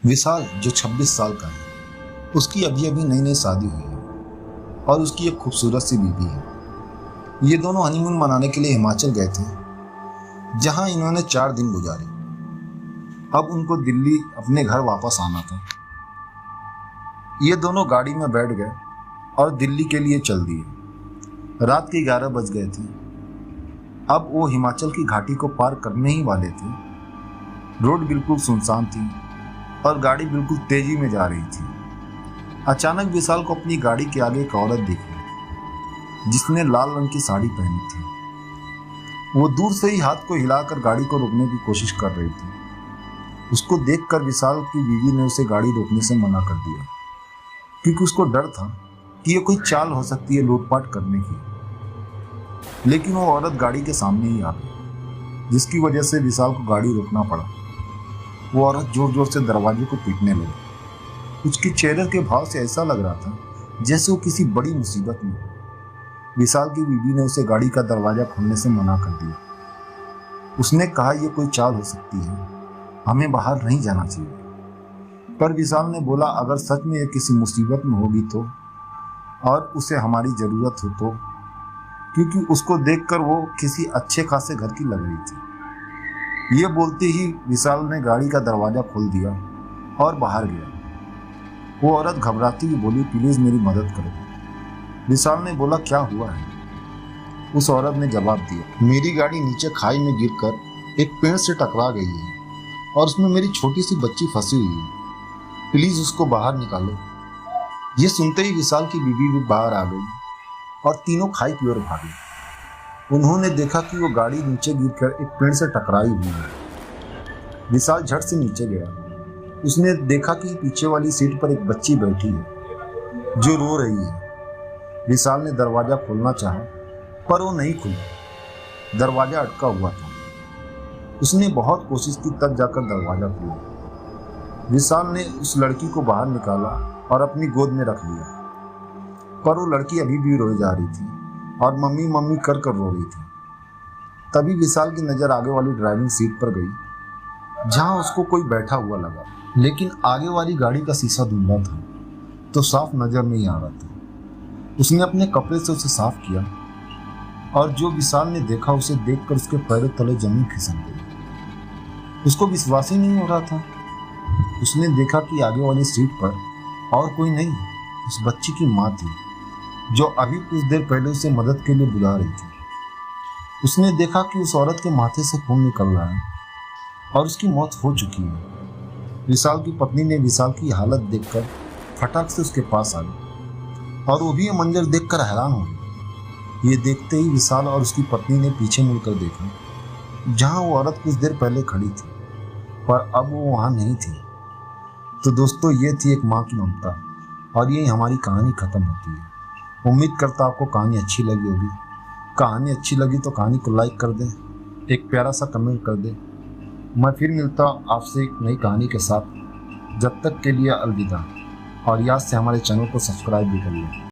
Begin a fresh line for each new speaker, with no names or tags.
विशाल जो 26 साल का है, उसकी अभी अभी नई नई शादी हुई है और उसकी एक खूबसूरत सी बीवी है। ये दोनों हनीमून मनाने के लिए हिमाचल गए थे, जहां इन्होंने 4 दिन गुजारे। अब उनको दिल्ली अपने घर वापस आना था। ये दोनों गाड़ी में बैठ गए और दिल्ली के लिए चल दिए। रात के 11 बज गए थे। अब वो हिमाचल की घाटी को पार करने ही वाले थे। रोड बिल्कुल सुनसान थी और गाड़ी बिल्कुल तेजी में जा रही थी। अचानक विशाल को अपनी गाड़ी के आगे एक औरत दिखी, जिसने लाल रंग की साड़ी पहनी थी। वो दूर से ही हाथ को हिलाकर गाड़ी को रोकने की कोशिश कर रही थी। उसको देखकर विशाल की बीवी ने उसे गाड़ी रोकने से मना कर दिया, क्योंकि उसको डर था कि ये कोई चाल हो सकती है लूटपाट करने की। लेकिन वो औरत गाड़ी के सामने ही आ गई, जिसकी वजह से विशाल को गाड़ी रोकना पड़ा। वो औरत जोर जोर से दरवाजे को पीटने लगी। उसके चेहरे के भाव से ऐसा लग रहा था जैसे वो किसी बड़ी मुसीबत में हो। विशाल की बीवी ने उसे गाड़ी का दरवाजा खोलने से मना कर दिया। उसने कहा यह कोई चाल हो सकती है, हमें बाहर नहीं जाना चाहिए। पर विशाल ने बोला अगर सच में यह किसी मुसीबत में होगी तो, और उसे हमारी ज़रूरत हो तो, क्योंकि उसको देखकर वो किसी अच्छे खासे घर की लग रही थी। ये बोलते ही विशाल ने गाड़ी का दरवाज़ा खोल दिया और बाहर गया। वो औरत घबराती हुई बोली प्लीज़ मेरी मदद करो। विशाल ने बोला क्या हुआ है? उस औरत ने जवाब दिया मेरी गाड़ी नीचे खाई में गिरकर एक पेड़ से टकरा गई है और उसमें मेरी छोटी सी बच्ची फंसी हुई है, प्लीज़ उसको बाहर निकालो। ये सुनते ही विशाल की बीवी भी बाहर आ गई और तीनों खाई की ओर भागे। उन्होंने देखा कि वो गाड़ी नीचे गिरकर एक पेड़ से टकराई हुई है। विशाल झट से नीचे गया। उसने देखा कि पीछे वाली सीट पर एक बच्ची बैठी है जो रो रही है। विशाल ने दरवाज़ा खोलना चाहा, पर वो नहीं खुला। दरवाज़ा अटका हुआ था। उसने बहुत कोशिश की, तब जाकर दरवाज़ा खुला। विशाल ने उस लड़की को बाहर निकाला और अपनी गोद में रख लिया, पर वो लड़की अभी भी रोई जा रही थी और मम्मी मम्मी कर कर रो रही थी। तभी विशाल की नज़र आगे वाली ड्राइविंग सीट पर गई, जहां उसको कोई बैठा हुआ लगा। लेकिन आगे वाली गाड़ी का शीशा धुंधला था, तो साफ नज़र नहीं आ रहा था। उसने अपने कपड़े से उसे साफ किया और जो विशाल ने देखा उसे देखकर उसके पैरों तले जमीन खिसक गई। उसको विश्वास ही नहीं हो रहा था। उसने देखा कि आगे वाली सीट पर और कोई नहीं, उस बच्ची की माँ थी, जो अभी कुछ देर पहले उसे मदद के लिए बुला रही थी। उसने देखा कि उस औरत के माथे से खून निकल रहा है और उसकी मौत हो चुकी है। विशाल की पत्नी ने विशाल की हालत देखकर फटाक से उसके पास आ गई और वो भी ये मंजर देखकर हैरान हो गई। ये देखते ही विशाल और उसकी पत्नी ने पीछे मुड़कर देखा, जहां वो औरत कुछ देर पहले खड़ी थी, पर अब वो वहां नहीं थी। तो दोस्तों, ये थी एक माँ की ममता, और यही हमारी कहानी खत्म होती है। उम्मीद करता आपको कहानी अच्छी लगी होगी। कहानी अच्छी लगी तो कहानी को लाइक कर दें, एक प्यारा सा कमेंट कर दें। मैं फिर मिलता हूँ आपसे एक नई कहानी के साथ। जब तक के लिए अलविदा, और याद से हमारे चैनल को सब्सक्राइब भी कर लें।